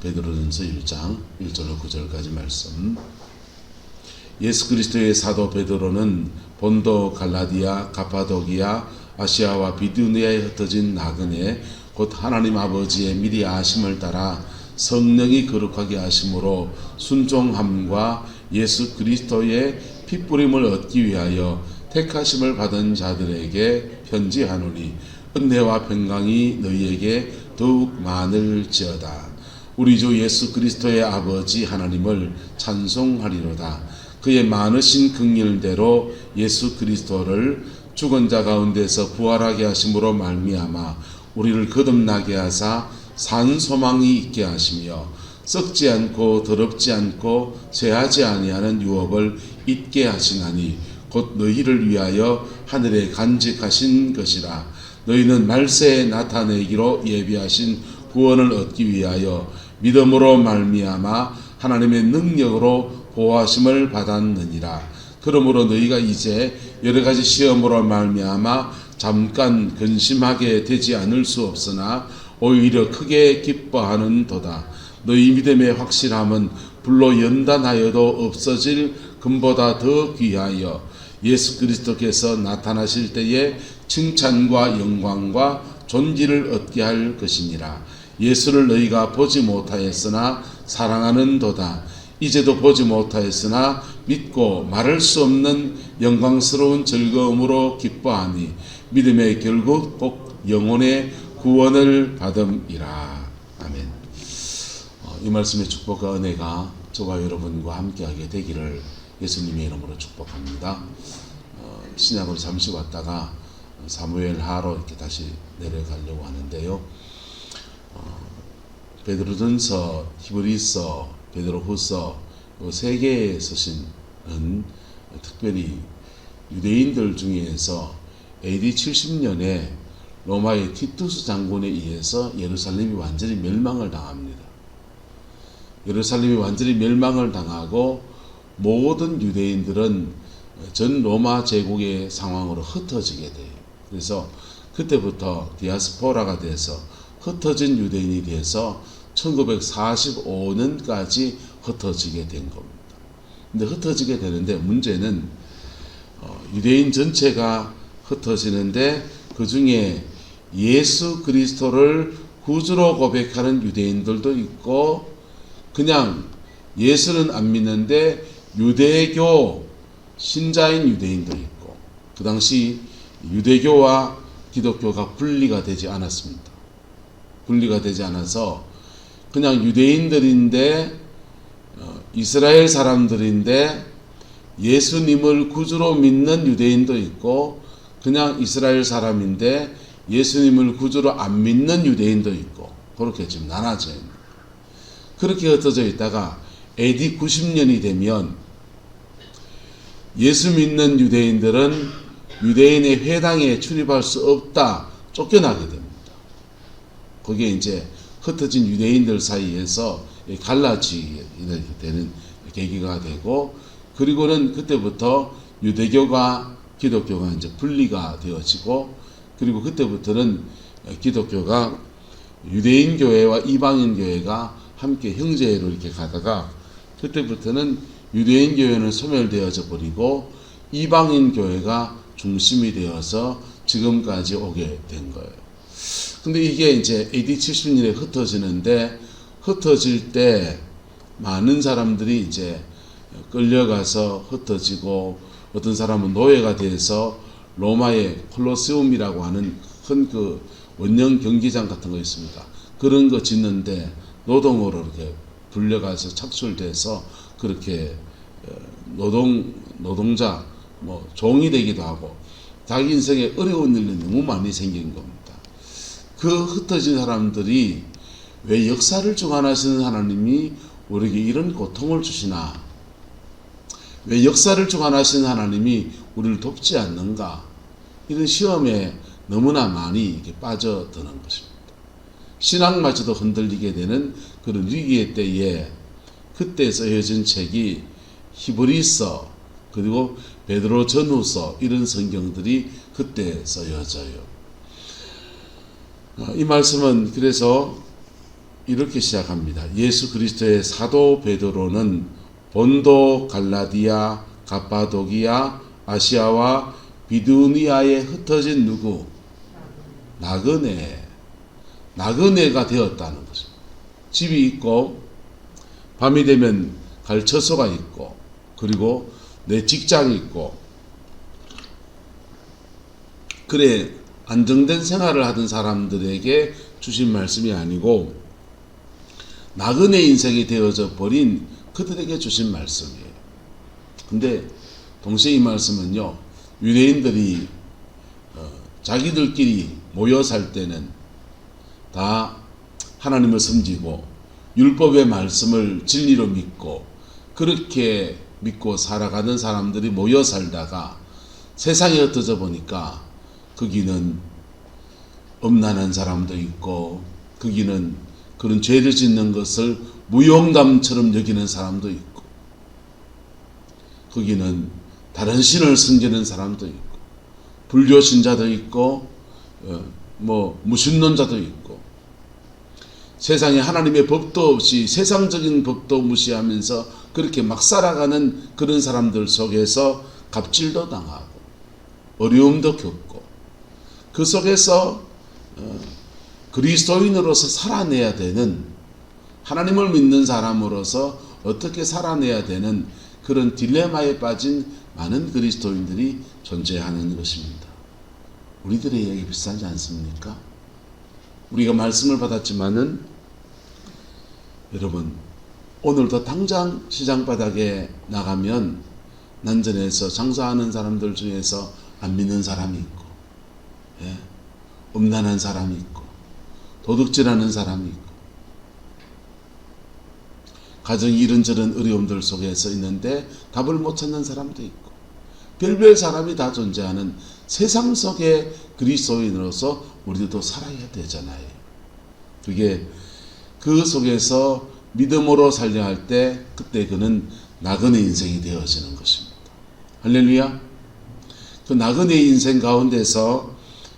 베드로전서 1장 1절로 9절까지 말씀. 예수 그리스도의 사도 베드로는 본도, 갈라디아, 가파도기아, 아시아와 비두니아에 흩어진 나그네 곧 하나님 아버지의 미리 아심을 따라 성령이 거룩하게 하심으로 순종함과 예수 그리스도의 핏부림을 얻기 위하여 택하심을 받은 자들에게 편지하노니 은혜와 평강이 너희에게 더욱 많을지어다. 우리 주 예수 그리스도의 아버지 하나님을 찬송하리로다. 그의 많으신 긍휼대로 예수 그리스도를 죽은 자 가운데서 부활하게 하심으로 말미암아 우리를 거듭나게 하사 산 소망이 있게 하시며 썩지 않고 더럽지 않고 쇠하지 아니하는 유업을 잊게 하시나니 곧 너희를 위하여 하늘에 간직하신 것이라. 너희는 말세에 나타내기로 예비하신 구원을 얻기 위하여 믿음으로 말미암아 하나님의 능력으로 보호하심을 받았느니라. 그러므로 너희가 이제 여러 가지 시험으로 말미암아 잠깐 근심하게 되지 않을 수 없으나 오히려 크게 기뻐하는도다. 너희 믿음의 확실함은 불로 연단하여도 없어질 금보다 더 귀하여 예수 그리스도께서 나타나실 때에 칭찬과 영광과 존귀를 얻게 할 것이니라. 예수를 너희가 보지 못하였으나 사랑하는도다. 이제도 보지 못하였으나 믿고 말할 수 없는 영광스러운 즐거움으로 기뻐하니 믿음의 결국 꼭 영혼의 구원을 받음이라. 아멘. 이 말씀의 축복과 은혜가 저와 여러분과 함께하게 되기를 예수님의 이름으로 축복합니다. 신약으로 잠시 왔다가 사무엘하로 이렇게 다시 내려가려고 하는데요. 베드로전서, 히브리서, 베드로후서 세 개의 서신은 특별히 유대인들 중에서 AD 70년에 로마의 티투스 장군에 의해서 예루살렘이 완전히 멸망을 당합니다. 예루살렘이 완전히 멸망을 당하고 모든 유대인들은 전 로마 제국의 상황으로 흩어지게 돼요. 그래서 그때부터 디아스포라가 돼서 흩어진 유대인이 돼서 1945년까지 흩어지게 된 겁니다. 근데 흩어지게 되는데 문제는 유대인 전체가 흩어지는데 그 중에 예수 그리스도를 구주로 고백하는 유대인들도 있고 그냥 예수는 안 믿는데 유대교 신자인 유대인도 있고 그 당시 유대교와 기독교가 분리가 되지 않았습니다. 분리가 되지 않아서 그냥 유대인들인데 이스라엘 사람들인데 예수님을 구주로 믿는 유대인도 있고 그냥 이스라엘 사람인데 예수님을 구주로 안 믿는 유대인도 있고 그렇게 지금 나눠져 있는 거예요. 그렇게 흩어져 있다가 AD 90년이 되면 예수 믿는 유대인들은 유대인의 회당에 출입할 수 없다 쫓겨나게 됩니다. 거기에 이제 흩어진 유대인들 사이에서 갈라지게 되는 계기가 되고 그리고는 그때부터 유대교가 기독교가 이제 분리가 되어지고 그리고 그때부터는 기독교가 유대인 교회와 이방인 교회가 함께 형제로 이렇게 가다가 그때부터는 유대인 교회는 소멸되어져 버리고 이방인 교회가 중심이 되어서 지금까지 오게 된 거예요. 근데 이게 이제 AD 70년에 흩어지는데 흩어질 때 많은 사람들이 이제 끌려가서 흩어지고 어떤 사람은 노예가 돼서 로마의 콜로세움이라고 하는 큰 그 원형 경기장 같은 거 있습니다. 그런 거 짓는데 노동으로 이렇게 불려가서 착출돼서 그렇게 노동자 종이 되기도 하고 자기 인생에 어려운 일이 너무 많이 생긴 겁니다. 그 흩어진 사람들이 왜 역사를 주관하시는 하나님이 우리에게 이런 고통을 주시나? 왜 역사를 주관하시는 하나님이 우리를 돕지 않는가? 이런 시험에 너무나 많이 이렇게 빠져드는 것입니다. 신앙마저도 흔들리게 되는 그런 위기의 때에 그때 쓰여진 책이 히브리서 그리고 베드로 전후서 이런 성경들이 그때 쓰여져요. 이 말씀은 그래서 이렇게 시작합니다. 예수 그리스도의 사도 베드로는 본도, 갈라디아, 갑바도기아, 아시아와 비두니아에 흩어진 누구? 나그네가 되었다는 것입니다. 집이 있고 밤이 되면 갈 처소가 있고 그리고 내 직장이 있고 그래 안정된 생활을 하던 사람들에게 주신 말씀이 아니고 나그네 인생이 되어져 버린 그들에게 주신 말씀이에요. 근데 동시에 이 말씀은요, 유대인들이 자기들끼리 모여 살 때는 다 하나님을 섬기고 율법의 말씀을 진리로 믿고 그렇게 믿고 살아가는 사람들이 모여 살다가 세상에 흩어져 보니까 거기는 음란한 사람도 있고 거기는 그런 죄를 짓는 것을 무용담처럼 여기는 사람도 있고 거기는 다른 신을 섬기는 사람도 있고 불교 신자도 있고 무신론자도 있고 세상에 하나님의 법도 없이 세상적인 법도 무시하면서 그렇게 막 살아가는 그런 사람들 속에서 갑질도 당하고 어려움도 겪고 그 속에서 그리스도인으로서 살아내야 되는 하나님을 믿는 사람으로서 어떻게 살아내야 되는 그런 딜레마에 빠진 많은 그리스도인들이 존재하는 것입니다. 우리들의 이야기 비슷하지 않습니까? 우리가 말씀을 받았지만은 여러분 오늘도 당장 시장 바닥에 나가면 난전에서 장사하는 사람들 중에서 안 믿는 사람이 있고 음란한 사람이 있고 도둑질하는 사람이 있고 가정이 이런저런 어려움들 속에서 있는데 답을 못 찾는 사람도 있고 별별 사람이 다 존재하는 세상 속의 그리스도인으로서 우리도 살아야 되잖아요. 그게 그 속에서 믿음으로 살려 할 때 그때 그는 나그네 인생이 되어지는 것입니다. 할렐루야. 그 나그네 인생 가운데서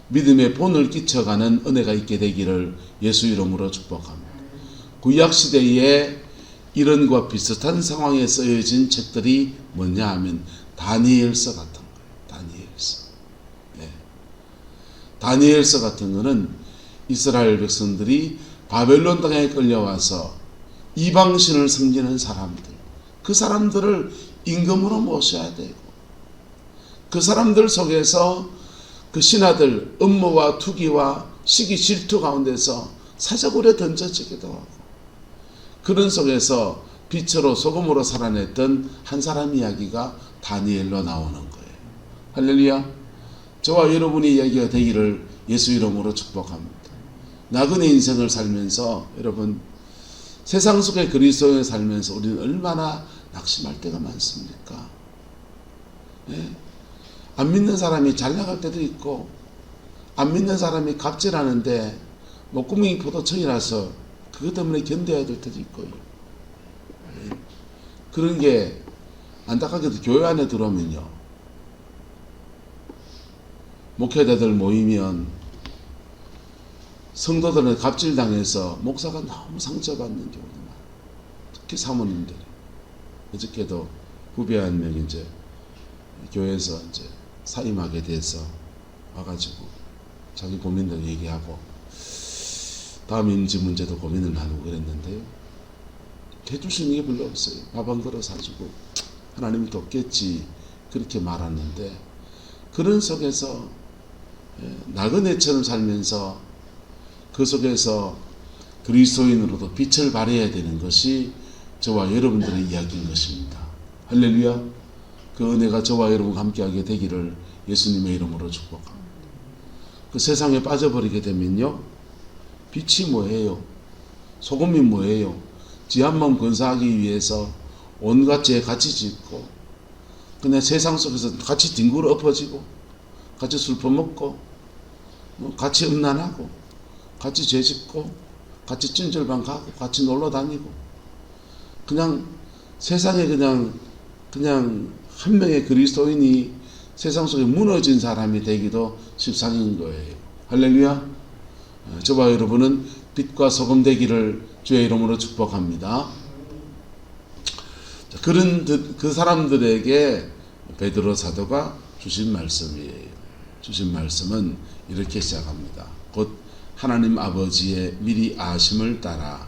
믿음의 본을 끼쳐가는 은혜가 있게 되기를 예수 이름으로 축복합니다. 구약시대에 이런과 비슷한 상황에 쓰여진 책들이 뭐냐 하면 다니엘서 같은 거예요. 다니엘서 같은 거는 이스라엘 백성들이 바벨론 땅에 끌려와서 이방신을 섬기는 사람들, 그 사람들을 임금으로 모셔야 되고 그 사람들 속에서 그 신하들 음모와 투기와 시기 질투 가운데서 사자굴에 던져지기도 하고 그런 속에서 빛으로 소금으로 살아냈던 한 사람 이야기가 다니엘로 나오는 거예요. 할렐루야. 저와 여러분의 이야기가 되기를 예수 이름으로 축복합니다. 나그네 인생을 살면서 여러분 세상 속의 그리스도인을 살면서 우리는 얼마나 낙심할 때가 많습니까? 안 믿는 사람이 잘 나갈 때도 있고 안 믿는 사람이 갑질하는데 목구멍이 포도청이라서 그것 때문에 견뎌야 될 때도 있고요. 그런 게 안타깝게도 교회 안에 들어오면요. 목회자들 모이면 성도들은 갑질당해서 목사가 너무 상처받는 경우도 많아요. 특히 사모님들이. 어저께도 후배 한 명이 이제 교회에서 이제 사임하게 돼서 와가지고 자기 고민들 얘기하고 다음 임지 문제도 고민을 나누고 그랬는데요. 해줄 수 있는 게 별로 없어요. 밥 한 그릇 사주고 하나님이 돕겠지 그렇게 말하는데 그런 속에서 나그네처럼 살면서 그 속에서 그리스도인으로도 빛을 발해야 되는 것이 저와 여러분들의 이야기인 것입니다. 할렐루야. 그 은혜가 저와 여러분과 함께하게 되기를 예수님의 이름으로 축복합니다. 그 세상에 빠져버리게 되면요. 빛이 뭐예요? 소금이 뭐예요? 지 한 몸 건사하기 위해서 온갖 죄 같이 짓고 그냥 세상 속에서 같이 뒹굴어 엎어지고 같이 술 퍼먹고 같이 음란하고 같이 죄 짓고 같이 찜질방 가고 같이 놀러 다니고 그냥 세상에 그냥 한 명의 그리스도인이 세상 속에 무너진 사람이 되기도 십상인 거예요. 할렐루야. 저와 여러분은 빛과 소금 되기를 주의 이름으로 축복합니다. 자, 그 사람들에게 베드로 사도가 주신 말씀이에요. 주신 말씀은 이렇게 시작합니다. 곧 하나님 아버지의 미리 아심을 따라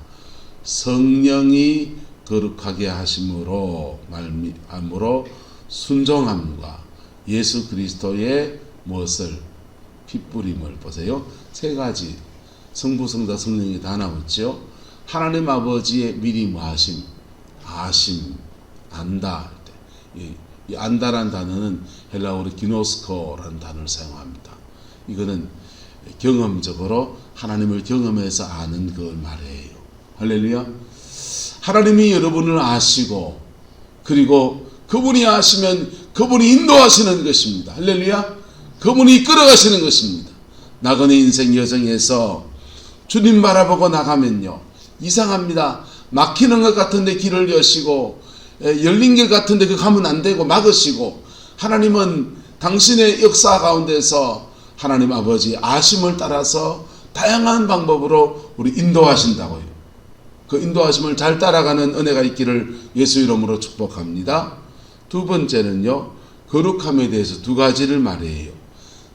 성령이 거룩하게 하심으로 말미암으로 순종함과 예수 그리스도의 무엇을 핏부림을 보세요. 세 가지 성부 성자 성령이 다 나왔죠. 하나님 아버지의 미리 뭐하심, 아심, 안다. 이 안다란 단어는 헬라어로 기노스코라는 단어를 사용합니다. 이거는 경험적으로 하나님을 경험해서 아는 걸 말해요. 할렐루야. 하나님이 여러분을 아시고 그리고 그분이 아시면 그분이 인도하시는 것입니다. 할렐루야. 그분이 이끌어가시는 것입니다. 나그네 인생 여정에서 주님 바라보고 나가면요, 이상합니다. 막히는 것 같은데 길을 여시고 열린 길 같은데 그 가면 안 되고 막으시고, 하나님은 당신의 역사 가운데서 하나님 아버지 아심을 따라서 다양한 방법으로 우리 인도하신다고요. 그 인도하심을 잘 따라가는 은혜가 있기를 예수 이름으로 축복합니다. 두 번째는요, 거룩함에 대해서 두 가지를 말해요.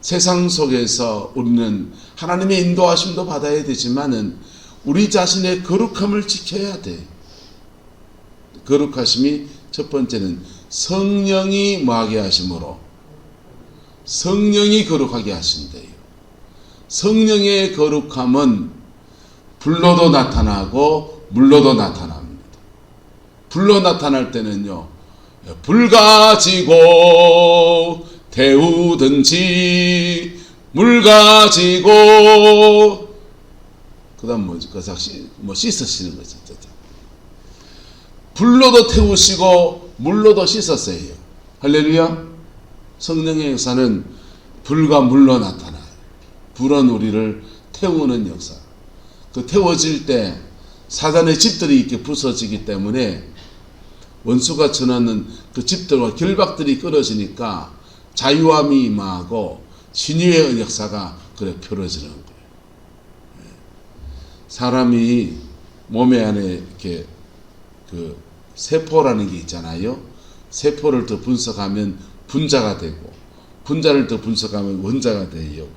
세상 속에서 우리는 하나님의 인도하심도 받아야 되지만은 우리 자신의 거룩함을 지켜야 돼. 거룩하심이 첫 번째는 성령이 뭐하게 하심으로, 성령이 거룩하게 하신대요. 성령의 거룩함은 불로도 나타나고 물로도 나타납니다. 불로 나타날 때는요, 불 가지고 태우든지 물 가지고, 그 다음 뭐지? 씻으시는 거죠. 불로도 태우시고 물로도 씻었어요. 할렐루야. 성령의 역사는 불과 물로 나타나요. 불은 우리를 태우는 역사. 그 태워질 때 사단의 집들이 이렇게 부서지기 때문에 원수가 전하는 그 집들과 결박들이 끊어지니까 자유함이 임하고 신유의 역사가 그래 펼어지는 거예요. 사람이 몸에 안에 이렇게 그 세포라는 게 있잖아요. 세포를 더 분석하면 분자가 되고, 분자를 더 분석하면 원자가 돼요.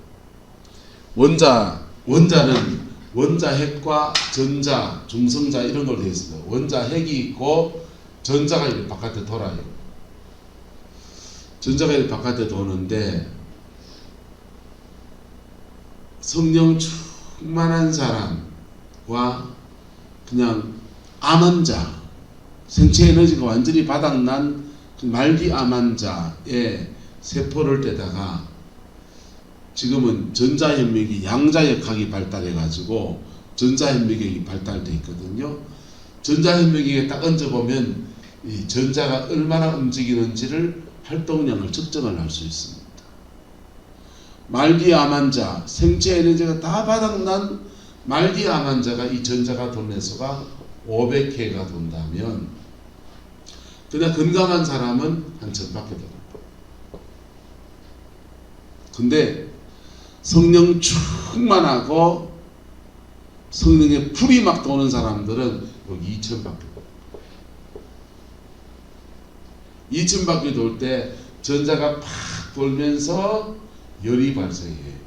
원자는 원자핵과 전자, 중성자 이런 걸로 되어 있습니다. 원자핵이 있고 전자가 이렇게 바깥에 돌아요. 전자가 이렇게 바깥에 도는데, 성령 충만한 사람과 그냥 암한 자, 생체 에너지가 완전히 바닥난 말기 암한 자의 세포를 떼다가 지금은 전자현미경이 양자역학이 발달해가지고 전자현미경이 발달되어 있거든요. 전자현미경에 딱 얹어보면 이 전자가 얼마나 움직이는지를 활동량을 측정을 할 수 있습니다. 말기 암 환자, 생체 에너지가 다 바닥난 말기 암 환자가 이 전자가 도는 수가 500회가 돈다면, 그냥 건강한 사람은 한 1000밖에 됩니다. 근데 성령 충만하고 성령의 불이 막 도는 사람들은 여기 2000밖에 됩니다. 2000바퀴 돌 때 전자가 팍 돌면서 열이 발생해요.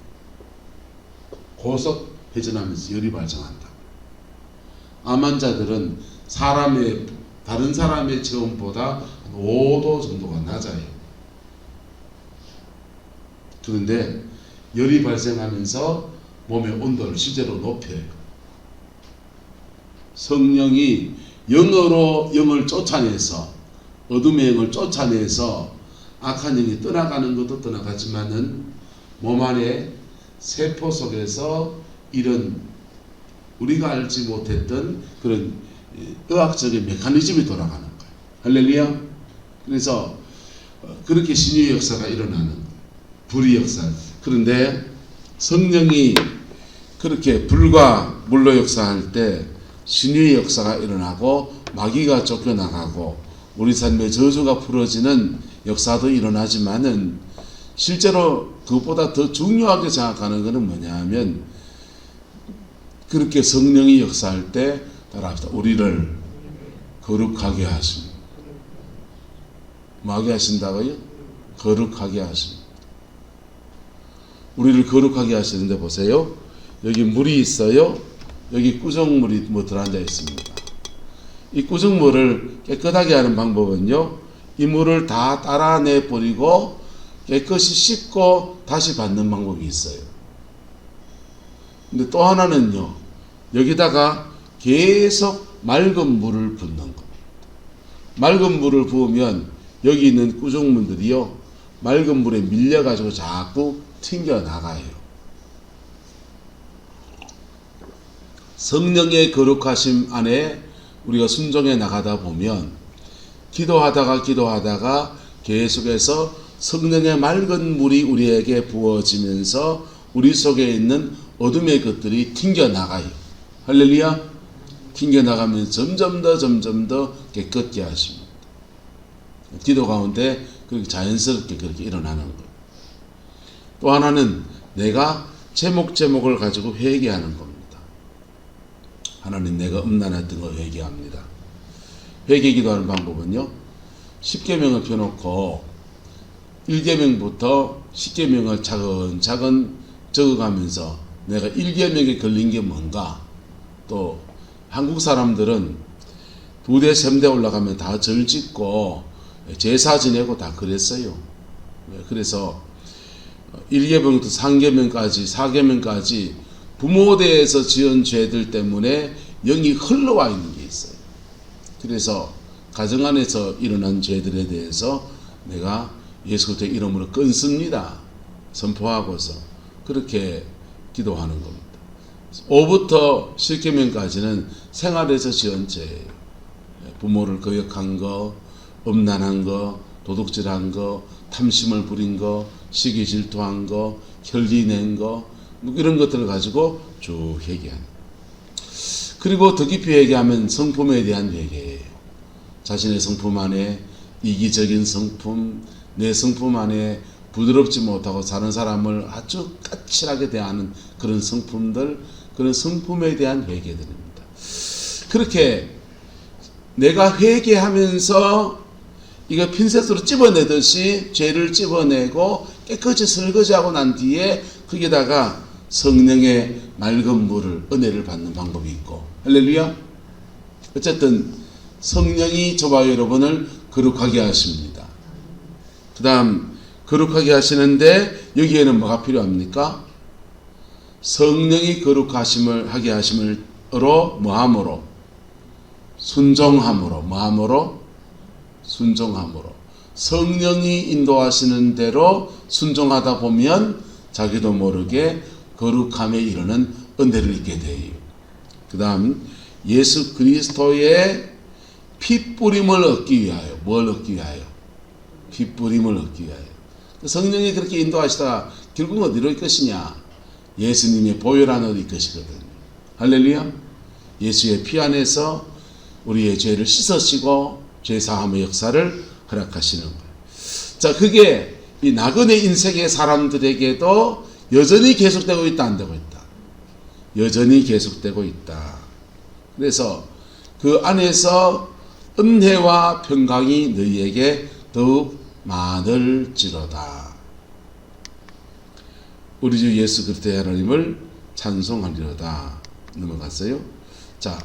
고속 회전하면서 열이 발생한다. 암 환자들은 다른 사람의 체온보다 5도 정도가 낮아요. 그런데 열이 발생하면서 몸의 온도를 실제로 높여요. 성령이 영으로 영을 쫓아내서, 어둠의 영을 쫓아내서 악한 영이 떠나가는 것도 떠나가지만은 몸 안에 세포 속에서 이런 우리가 알지 못했던 그런 의학적인 메커니즘이 돌아가는 거예요. 할렐루야. 그래서 그렇게 신유의 역사가 일어나는 거예요. 불의 역사. 그런데 성령이 그렇게 불과 물로 역사할 때 신유의 역사가 일어나고 마귀가 쫓겨나가고 우리 삶의 저주가 풀어지는 역사도 일어나지만은, 실제로 그것보다 더 중요하게 생각하는 것은 뭐냐 하면, 그렇게 성령이 역사할 때 따라합시다. 우리를 거룩하게 하십니다. 뭐하게 하신다고요? 거룩하게 하십니다. 우리를 거룩하게 하시는데 보세요. 여기 물이 있어요. 여기 꾸정물이 들어앉아 있습니다. 이 꾸정물을 깨끗하게 하는 방법은요, 이 물을 다 따라내 버리고 깨끗이 씻고 다시 받는 방법이 있어요. 근데 또 하나는요, 여기다가 계속 맑은 물을 붓는 겁니다. 맑은 물을 부으면 여기 있는 꾸정물들이요, 맑은 물에 밀려가지고 자꾸 튕겨나가요. 성령의 거룩하심 안에 우리가 순종해 나가다 보면 기도하다가 계속해서 성령의 맑은 물이 우리에게 부어지면서 우리 속에 있는 어둠의 것들이 튕겨나가요. 할렐루야. 튕겨나가면 점점 더 깨끗게 하십니다. 기도 가운데 그렇게 자연스럽게 그렇게 일어나는 거예요. 또 하나는 내가 제목을 가지고 회개하는 겁니다. 하나님, 내가 음란했던 거 회개합니다. 회개 기도하는 방법은요, 10계명을 펴놓고 1계명부터 10계명을 차근차근 적어가면서 내가 1계명에 걸린 게 뭔가, 또 한국 사람들은 2대 3대 올라가면 다 절 짓고 제사 지내고 다 그랬어요. 그래서 1계명부터 3계명까지 4계명까지 부모대에서 지은 죄들 때문에 영이 흘러와 있는 게 있어요. 그래서 가정 안에서 일어난 죄들에 대해서 내가 예수 그리스도의 이름으로 끊습니다. 선포하고서 그렇게 기도하는 겁니다. 5부터 10계명까지는 생활에서 지은 죄예요. 부모를 거역한 거, 음란한 거, 도둑질한 거, 탐심을 부린 거, 시기 질투한 거, 혈기 낸 거, 이런 것들을 가지고 쭉 회개하는. 그리고 더 깊이 회개하면 성품에 대한 회개예요. 자신의 성품 안에 이기적인 성품, 내 성품 안에 부드럽지 못하고 사는 사람을 아주 까칠하게 대하는 그런 성품들, 그런 성품에 대한 회개들입니다. 그렇게 내가 회개하면서 이거 핀셋으로 찝어내듯이 죄를 찝어내고 깨끗이 설거지하고 난 뒤에 거기다가 성령의 맑은 물을, 은혜를 받는 방법이 있고, 할렐루야. 어쨌든 성령이 저와 여러분을 거룩하게 하십니다. 그 다음 거룩하게 하시는데 여기에는 뭐가 필요합니까? 성령이 거룩하심을 하게 하심으로 뭐함으로? 순종함으로. 뭐함으로? 순종함으로. 성령이 인도하시는 대로 순종하다 보면 자기도 모르게 거룩함에 이르는 은혜를 잊게 돼요. 그 다음 예수 그리스도의 핏뿌림을 얻기 위하여. 뭘 얻기 위하여? 핏뿌림을 얻기 위하여. 성령이 그렇게 인도하시다가 결국 어디로 일 것이냐? 예수님의 보혈 안으로 일 것이거든요. 할렐루야. 예수의 피 안에서 우리의 죄를 씻으시고 죄사함의 역사를 허락하시는 거예요. 자, 그게 이 나그네 인생의 사람들에게도 여전히 계속되고 있다, 안 되고 있다? 여전히 계속되고 있다. 그래서 그 안에서 은혜와 평강이 너희에게 더욱 많을지로다. 우리 주 예수 그리스도의 하나님을 찬송하리로다. 넘어갔어요. 자,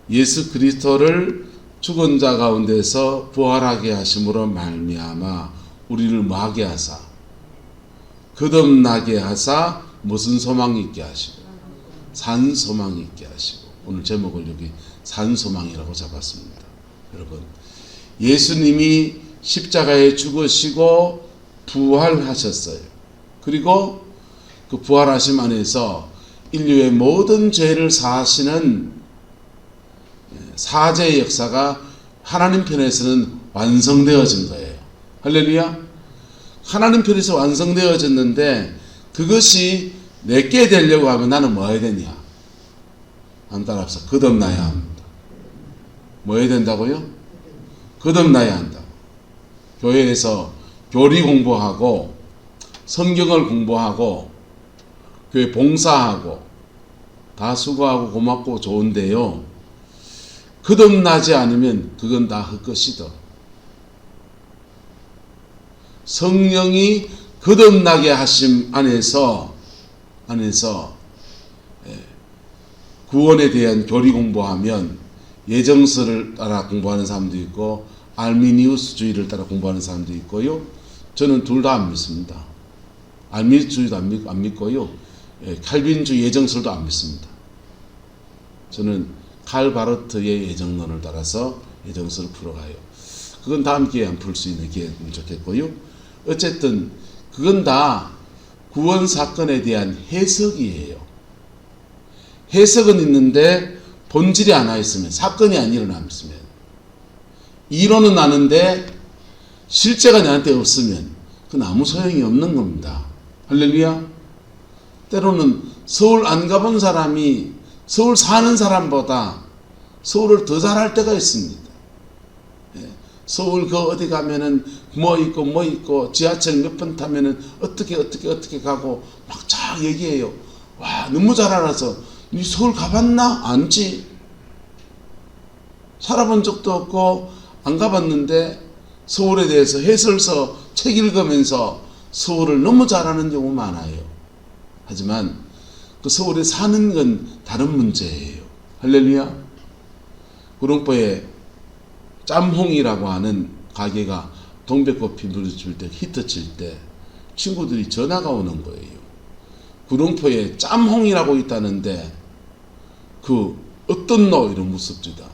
예수 그리스도를 죽은 자 가운데서 부활하게 하심으로 말미암아 우리를 뭐하게 하사? 거듭나게 하사 무슨 소망 있게 하시고? 산 소망 있게 하시고. 오늘 제목을 여기 산 소망이라고 잡았습니다. 여러분, 예수님이 십자가에 죽으시고 부활하셨어요. 그리고 그 부활하심 안에서 인류의 모든 죄를 사하시는 사죄의 역사가 하나님 편에서는 완성되어진 거예요. 할렐루야. 하나님 편에서 완성되어졌는데 그것이 내게 되려고 하면 나는 뭐 해야 되냐? 안 따라합시다. 거듭나야 합니다. 뭐 해야 된다고요? 거듭나야 한다. 교회에서 교리 공부하고 성경을 공부하고 교회 봉사하고 다 수고하고 고맙고 좋은데요. 거듭나지 않으면 그건 다 헛것이다. 성령이 거듭나게 하심 안에서 구원에 대한 교리 공부하면 예정서를 따라 공부하는 사람도 있고 알미니우스주의를 따라 공부하는 사람도 있고요. 저는 둘 다 안 믿습니다. 알미니우스주의도 안 믿고요. 칼빈주의 예정설도 안 믿습니다. 저는 칼 바르트의 예정론을 따라서 예정설을 풀어가요. 그건 다음 기회에 안 풀 수 있는 기회면 좋겠고요. 어쨌든 그건 다 구원 사건에 대한 해석이에요. 해석은 있는데 본질이 하나 있으면, 사건이 안 일어나면, 이론은 아는데 실제가 나한테 없으면 그건 아무 소용이 없는 겁니다. 할렐루야. 때로는 서울 안 가본 사람이 서울 사는 사람보다 서울을 더 잘할 때가 있습니다. 서울 어디 가면은 뭐 있고 지하철 몇 번 타면은 어떻게 가고 막 쫙 얘기해요. 와, 너무 잘 알아서. 니 서울 가봤나? 안지. 살아본 적도 없고 안 가봤는데 서울에 대해서 해설서 책 읽으면서 서울을 너무 잘 아는 경우 많아요. 하지만 그 서울에 사는 건 다른 문제예요. 할렐루야. 구룡포에 짬홍이라고 하는 가게가 동백꽃 물을 줄 때, 히트 칠 때 친구들이 전화가 오는 거예요. 구룡포에 짬홍이라고 있다는데 그 어떤 너? 이런 묻습니다.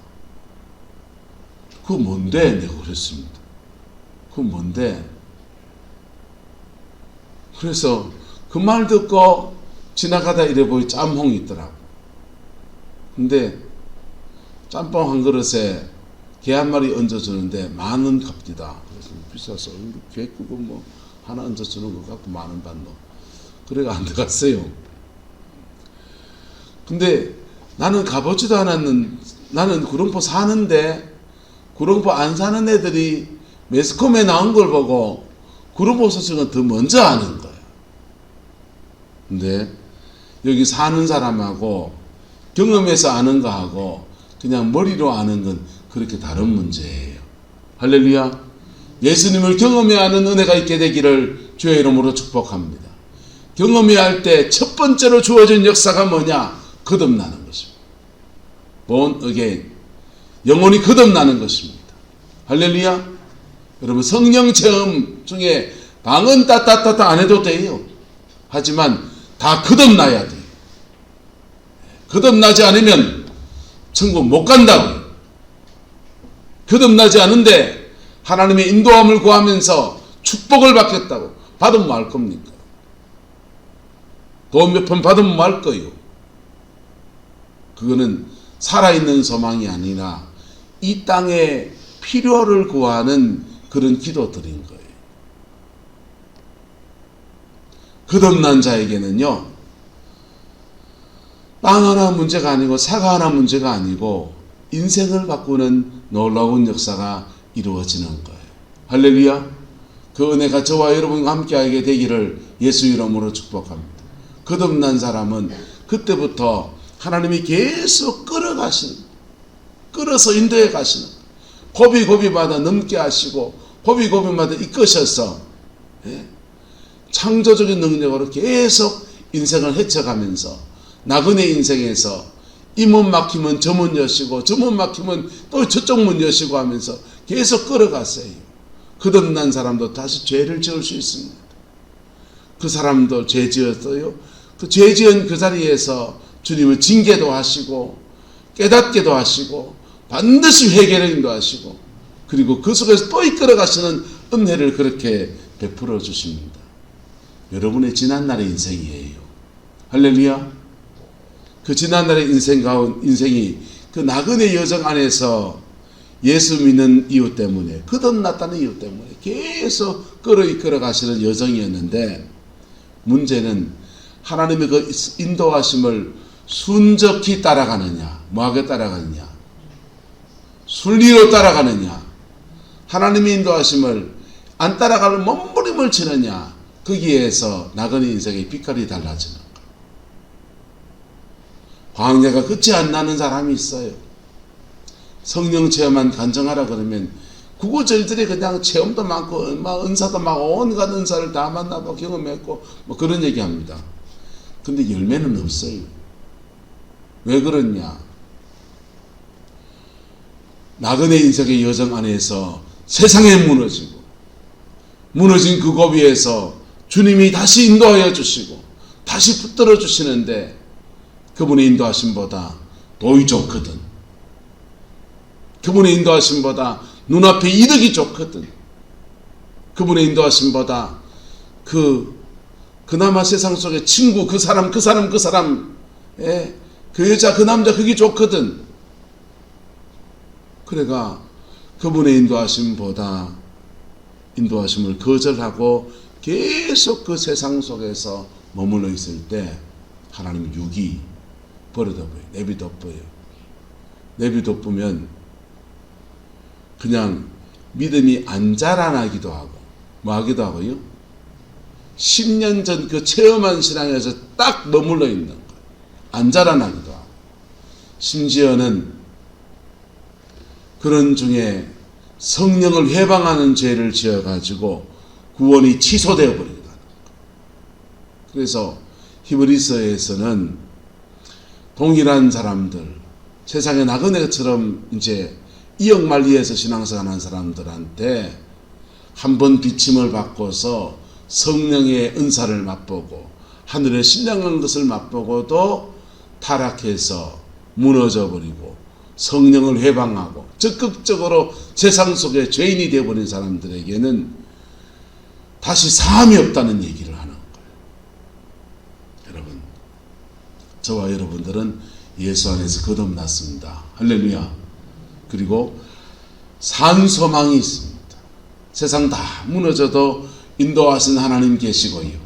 그거 뭔데? 내가 그랬습니다. 그거 뭔데? 그래서 그 말 듣고 지나가다 이래 보니 짬홍이 있더라고. 근데 짬뽕 한 그릇에 게 한 마리 얹어주는데 10,000원 값이다. 그래서 비싸서 게 그거 뭐 하나 얹어주는 거 갖고 10,000원 받노. 그래가 안 들어갔어요. 근데 나는 가보지도 않았는, 나는 구룡포 사는데 구룡포 안 사는 애들이 매스컴에 나온 걸 보고 구룡포 소식은 더 먼저 아는 거야. 근데 여기 사는 사람하고 경험해서 아는 거하고 그냥 머리로 아는 건 그렇게 다른 문제예요. 할렐루야. 예수님을 경험해야 하는 은혜가 있게 되기를 주의 이름으로 축복합니다. 경험해야 할 때 첫 번째로 주어진 역사가 뭐냐? 거듭나는 것입니다. born again. 영혼이 거듭나는 것입니다. 할렐루야. 여러분 성령 체험 중에 방언 따따따따 안 해도 돼요. 하지만 다 거듭나야 돼요. 거듭나지 않으면 천국 못 간다고요. 거듭나지 않은데 하나님의 인도함을 구하면서 축복을 받겠다고 받으면 뭐 할 겁니까? 돈 몇 푼 받으면 뭐 할 거요? 그거는 살아있는 소망이 아니라 이 땅의 필요를 구하는 그런 기도들인 거예요. 거듭난 자에게는요, 땅 하나 문제가 아니고 사과 하나 문제가 아니고 인생을 바꾸는 놀라운 역사가 이루어지는 거예요. 할렐루야. 그 은혜가 저와 여러분과 함께하게 되기를 예수 이름으로 축복합니다. 거듭난 사람은 그때부터 하나님이 계속 끌어서 인도해 가시는, 고비고비마다 넘게 하시고 고비고비마다 이끄셔서 창조적인 능력으로 계속 인생을 헤쳐가면서 나그네 인생에서 이 문 막히면 저 문 여시고 저 문 막히면 또 저쪽 문 여시고 하면서 계속 끌어갔어요. 거듭난 사람도 다시 죄를 지을 수 있습니다. 그 사람도 죄 지었어요. 그 죄 지은 그 자리에서 주님은 징계도 하시고 깨닫게도 하시고 반드시 회개를 인도하시고 그리고 그 속에서 또 이끌어 가시는 은혜를 그렇게 베풀어 주십니다. 여러분의 지난날의 인생이에요. 할렐루야. 그 지난날의 인생이 그 나그네 여정 안에서 예수 믿는 이유 때문에, 거듭났다는 이유 때문에 계속 이끌어 가시는 여정이었는데, 문제는 하나님의 그 인도하심을 순적히 따라가느냐, 뭐하게 따라가느냐, 순리로 따라가느냐, 하나님의 인도하심을 안 따라가는 몸부림을 치느냐, 거기에서 나그네 인생의 빛깔이 달라지는 거예요. 광야가 끝이 안 나는 사람이 있어요. 성령 체험만 간증하라 그러면 구구절절히 그냥 체험도 많고 막 은사도 막 온갖 은사를 다 만나고 경험했고 뭐 그런 얘기합니다. 근데 열매는 없어요. 왜 그러냐? 나그네 인생의 여정 안에서 세상에 무너진 그 고비에서 주님이 다시 인도하여 주시고 다시 붙들어 주시는데 그분의 인도하심보다 도이 좋거든. 그분의 인도하심보다 눈앞에 이득이 좋거든. 그분의 인도하심보다 그나마 세상 속에 친구, 그 사람, 예, 그 여자, 그 남자, 그게 좋거든. 그래가 그분의 인도하심을 거절하고 계속 그 세상 속에서 머물러 있을 때 하나님 육이 버려둬버려요. 내비둬보면 그냥 믿음이 안 자라나기도 하고 뭐 하기도 하고요. 10년 전 그 체험한 신앙에서 딱 머물러 있는 거예요. 안 자라나기도 하고 심지어는 그런 중에 성령을 회방하는 죄를 지어가지고 구원이 취소되어 버리기도 하는 거예요. 그래서 히브리서에서는 동일한 사람들, 세상의 나그네처럼 이제 이역만리에서 신앙생활하는 사람들한테 한번 비침을 받고서 성령의 은사를 맛보고 하늘의 신령한 것을 맛보고도 타락해서 무너져 버리고 성령을 회방하고 적극적으로 세상 속에 죄인이 되어버린 사람들에게는 다시 사함이 없다는 얘기를 하는 거예요. 여러분, 저와 여러분들은 예수 안에서 거듭났습니다. 할렐루야. 그리고 산 소망이 있습니다. 세상 다 무너져도 인도하신 하나님 계시고요.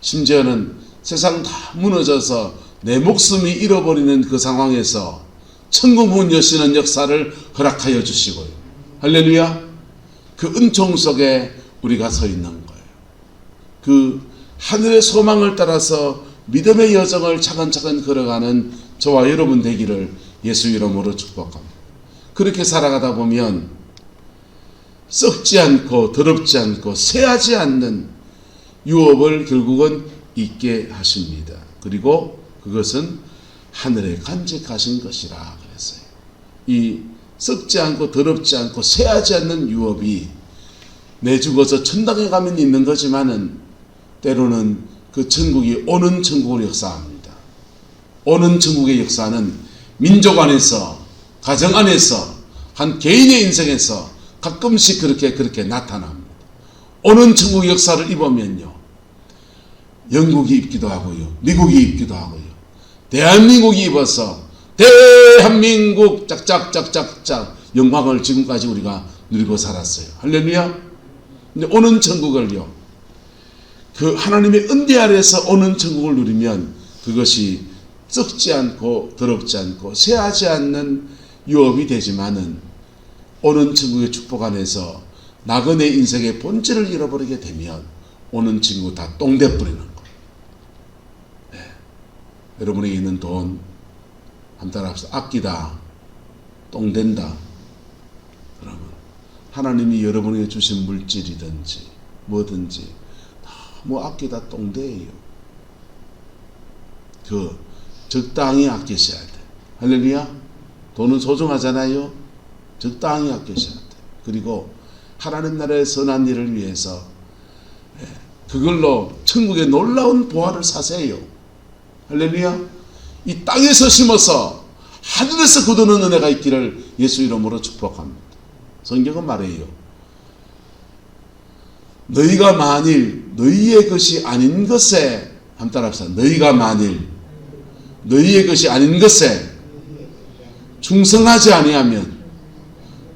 심지어는 세상 다 무너져서 내 목숨이 잃어버리는 그 상황에서 천국 문 여시는 역사를 허락하여 주시고요. 할렐루야. 그 은총 속에 우리가 서 있는 거예요. 그 하늘의 소망을 따라서 믿음의 여정을 차근차근 걸어가는 저와 여러분 되기를 예수 이름으로 축복합니다. 그렇게 살아가다 보면 썩지 않고 더럽지 않고 쇠하지 않는 유업을 결국은 있게 하십니다. 그리고 그것은 하늘에 간직하신 것이라 그랬어요. 이 썩지 않고 더럽지 않고 쇠하지 않는 유업이 내 죽어서 천당에 가면 있는 거지만은 때로는 그 천국이 오는 천국을 역사합니다. 오는 천국의 역사는 민족 안에서, 가정 안에서, 한 개인의 인생에서 가끔씩 그렇게 나타납니다. 오는 천국 역사를 입으면요, 영국이 입기도 하고요, 미국이 입기도 하고요, 대한민국이 입어서 대한민국 짝짝짝짝짝 영광을 지금까지 우리가 누리고 살았어요. 할렐루야. 근데 오는 천국을요, 그 하나님의 은혜 아래서 오는 천국을 누리면 그것이 썩지 않고 더럽지 않고 쇠하지 않는 유업이 되지만은 오는 천국의 축복 안에서 나그네 인생의 본질을 잃어버리게 되면 오는 친구 다 똥돼 버리는 거예요. 네. 여러분에게 있는 돈 한달 앞서 아끼다 똥된다. 여러분, 하나님이 여러분에게 주신 물질이든지 뭐든지 뭐 아끼다 똥돼요. 그 적당히 아끼셔야 돼. 할렐루야. 돈은 소중하잖아요. 적당히 아끼셔야 돼. 그리고 하나님 나라의 선한 일을 위해서 그걸로 천국의 놀라운 보화를 사세요. 할렐루야. 이 땅에서 심어서 하늘에서 거두는 은혜가 있기를 예수 이름으로 축복합니다. 성경은 말해요. 너희가 만일 너희의 것이 아닌 것에, 한번 따라합시다. 너희가 만일 너희의 것이 아닌 것에 충성하지 아니하면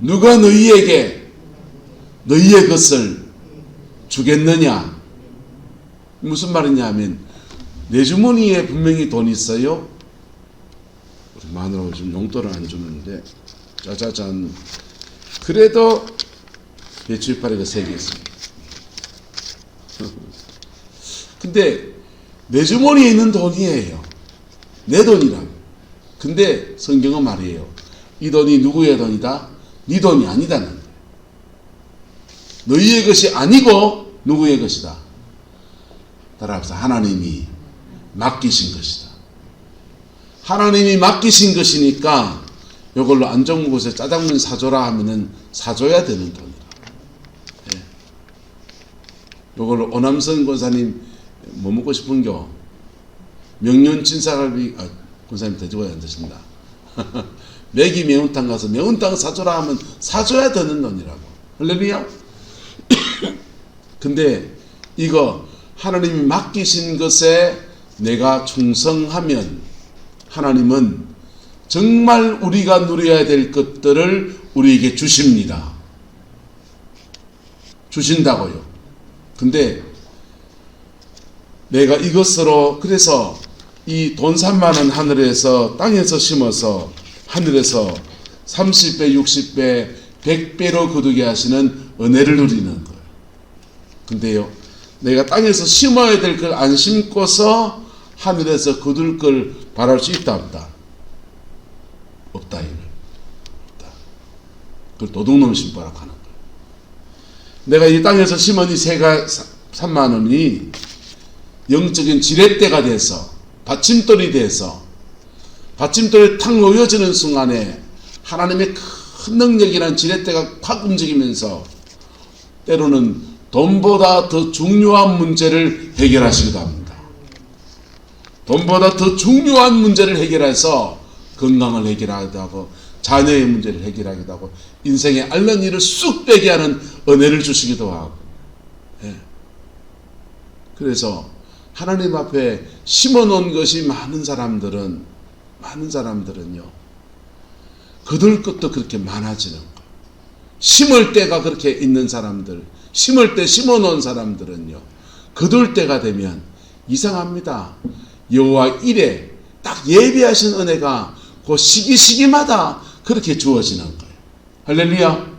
누가 너희에게 너희의 것을 주겠느냐? 무슨 말이냐 하면, 내 주머니에 분명히 돈 있어요. 우리 마누라가 지금 용돈을 안 주는데, 짜자잔. 그래도 배추이파리가 3개 있습니다. 근데 내 주머니에 있는 돈이에요. 내 돈이라고. 근데 성경은 말이에요. 이 돈이 누구의 돈이다? 네 돈이 아니다는 거예요. 너희의 것이 아니고 누구의 것이다? 따라합시다. 하나님이 맡기신 것이다. 하나님이 맡기신 것이니까 이걸로 안정무곳에 짜장면 사줘라 하면은 사줘야 되는 돈이다. 예. 이걸로 오남선 권사님 뭐 먹고 싶은겨? 명륜 진사갈비, 권사님 돼지고기 안 드신다. 매기 매운탕 가서 매운탕 사줘라 하면 사줘야 되는 돈이라고. 할렐루야. 근데 이거 하나님이 맡기신 것에 내가 충성하면 하나님은 정말 우리가 누려야 될 것들을 우리에게 주십니다. 주신다고요. 근데 내가 이것으로, 그래서 이 돈 3만 원 하늘에서 땅에서 심어서 하늘에서 30배, 60배, 100배로 거두게 하시는 은혜를 누리는 거예요. 근데요, 내가 땅에서 심어야 될 걸 안 심고서 하늘에서 거둘 걸 바랄 수 있다 없다? 없다 이거. 없다. 그걸 도둑놈 심바락 하는 거예요. 내가 이 땅에서 심은 이 새가 3만 원이 영적인 지렛대가 돼서 받침돌이 돼서 받침돌이 탁 놓여지는 순간에 하나님의 큰 능력이라는 지렛대가 확 움직이면서 때로는 돈보다 더 중요한 문제를 해결하시기도 합니다. 돈보다 더 중요한 문제를 해결해서 건강을 해결하기도 하고 자녀의 문제를 해결하기도 하고 인생에 앓는 일을 쑥 빼게 하는 은혜를 주시기도 하고. 예. 그래서 하나님 앞에 심어놓은 것이 많은 사람들은요, 거둘 것도 그렇게 많아지는 거예요. 심을 때가 그렇게 있는 사람들, 심을 때 심어놓은 사람들은요, 거둘 때가 되면 이상합니다. 여호와 일에 딱 예비하신 은혜가 그 시기마다 그렇게 주어지는 거예요. 할렐루야.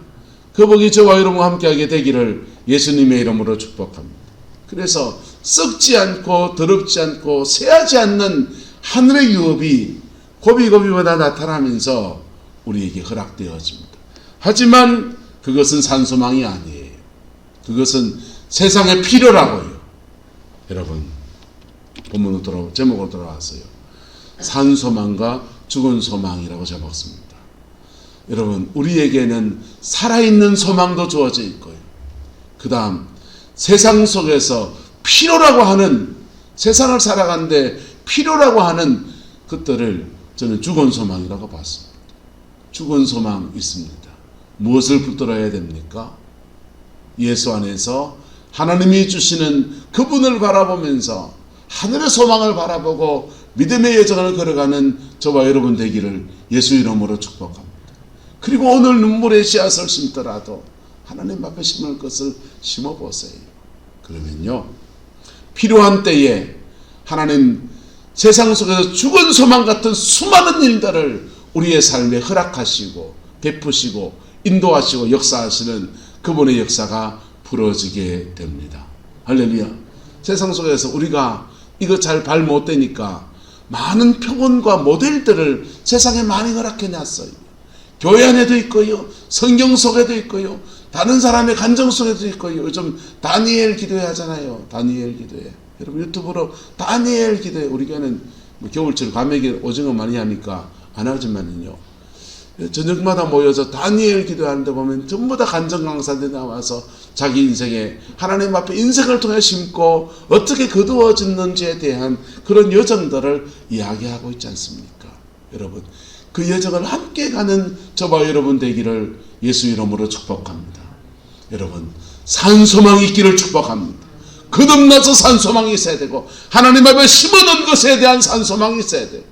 그 복이 저와 여러분과 함께하게 되기를 예수님의 이름으로 축복합니다. 그래서 썩지 않고 더럽지 않고 새하지 않는 하늘의 유업이 고비고비마다 나타나면서 우리에게 허락되어집니다. 하지만 그것은 산소망이 아니에요. 그것은 세상의 필요라고요. 여러분, 본문으로 제목으로 돌아왔어요. 산소망과 죽은 소망이라고 적었습니다. 여러분, 우리에게는 살아있는 소망도 주어져 있고요. 그 다음 세상 속에서 필요라고 하는, 세상을 살아가는데 필요라고 하는 것들을 저는 죽은 소망이라고 봤습니다. 죽은 소망 있습니다. 무엇을 붙들어야 됩니까? 예수 안에서 하나님이 주시는 그분을 바라보면서 하늘의 소망을 바라보고 믿음의 여정을 걸어가는 저와 여러분 되기를 예수 이름으로 축복합니다. 그리고 오늘 눈물의 씨앗을 심더라도 하나님 앞에 심을 것을 심어보세요. 그러면요, 필요한 때에 하나님 세상 속에서 죽은 소망 같은 수많은 일들을 우리의 삶에 허락하시고 베푸시고 인도하시고 역사하시는 그분의 역사가 부러지게 됩니다. 할렐루야. 세상 속에서 우리가 이거 잘 발 못 대니까 많은 표본과 모델들을 세상에 많이 허락해 놨어요. 교회 안에도 있고요, 성경 속에도 있고요, 다른 사람의 감정 속에도 있고요. 요즘 다니엘 기도회 하잖아요. 다니엘 기도회. 여러분 유튜브로 다니엘 기도회, 우리 교회는 뭐 겨울철 과메기 오징어 많이 하니까 안 하지만요, 저녁마다 모여서 다니엘 기도하는데 보면 전부 다 간증 강사들이 나와서 자기 인생에 하나님 앞에 인생을 통해 심고 어떻게 거두어졌는지에 대한 그런 여정들을 이야기하고 있지 않습니까? 여러분, 그 여정을 함께 가는 저와 여러분 되기를 예수 이름으로 축복합니다. 여러분, 산소망이 있기를 축복합니다. 거듭나서 산소망이 있어야 되고 하나님 앞에 심어놓은 것에 대한 산소망이 있어야 돼요.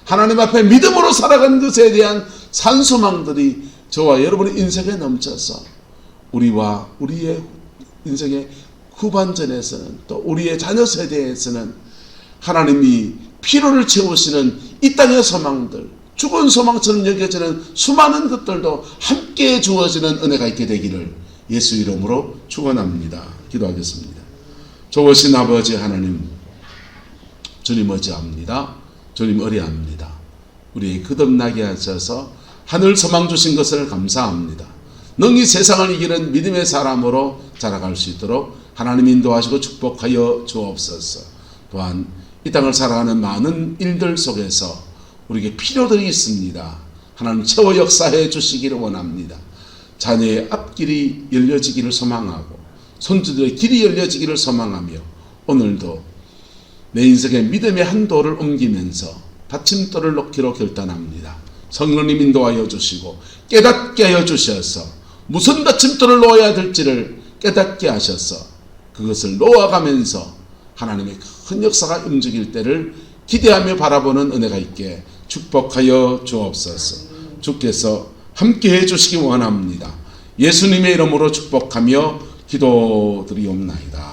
하나님 앞에 믿음으로 살아가는 것에 대한 산소망들이 저와 여러분의 인생에 넘쳐서 우리와 우리의 인생의 후반전에서는 또 우리의 자녀 세대에서는 하나님이 필요를 채우시는 이 땅의 소망들, 죽은 소망처럼 여겨지는 수많은 것들도 함께 주어지는 은혜가 있게 되기를 예수 이름으로 축원합니다. 기도하겠습니다. 좋으신 아버지 하나님, 주님 의지합니다. 주님 의뢰합니다. 우리에게 거듭나게 하셔서 하늘 소망 주신 것을 감사합니다. 능히 세상을 이기는 믿음의 사람으로 자라갈 수 있도록 하나님 인도하시고 축복하여 주옵소서. 또한 이 땅을 살아가는 많은 일들 속에서 우리에게 필요들이 있습니다. 하나님 채워 역사해 주시기를 원합니다. 자녀의 앞길이 열려지기를 소망하고 손주들의 길이 열려지기를 소망하며 오늘도 내 인생의 믿음의 한 돌을 옮기면서 받침돌을 놓기로 결단합니다. 성령님 인도하여 주시고 깨닫게 하여 주셔서 무슨 받침돌을 놓아야 될지를 깨닫게 하셔서 그것을 놓아가면서 하나님의 큰 역사가 움직일 때를 기대하며 바라보는 은혜가 있게 축복하여 주옵소서. 주께서 함께해 주시기 원합니다. 예수님의 이름으로 축복하며 기도드리옵나이다.